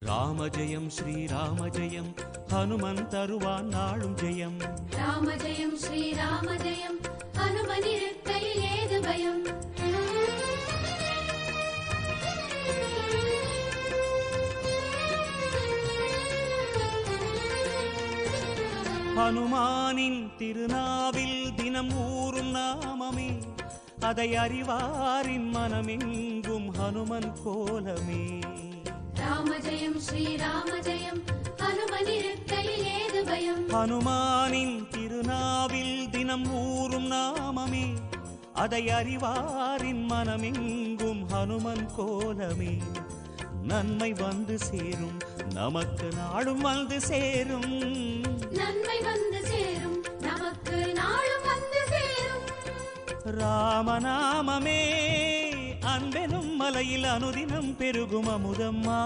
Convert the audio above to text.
ராம ஜெயம் ஸ்ரீராம ஜெயம் ஹனுமன் தருவான் நாளும் ஜெயம். ராம ஜெயம் ஸ்ரீராம ஜெயம் ஹனுமன் இருக்கையில் ஏது பயம். ஹனுமானின் திருநாவில் தினம் ஊறும் நாமமே, அதை அறிவாரின் மனமெங்கும் ஹனுமன் கோலமே. ராம ஜெயம் ஸ்ரீராம ஜெயம் ஹனுமன் இருக்கையில் ஏது பயம். ஹனுமானின் திருநாவில் தினம் ஊறும் நாமமே, அதை அறிவாரின் மனமெங்கும் ஹனுமன் கோலமே. நன்மை வந்து சேரும் நமக்கு நாளும் வந்து சேரும், நன்மை வந்து சேரும் நமக்கு நாளும் வந்து சேரும். ராமநாமமே அன்பெனும் மலையில் அனுதினம் பெருகும் அமுதம்மா.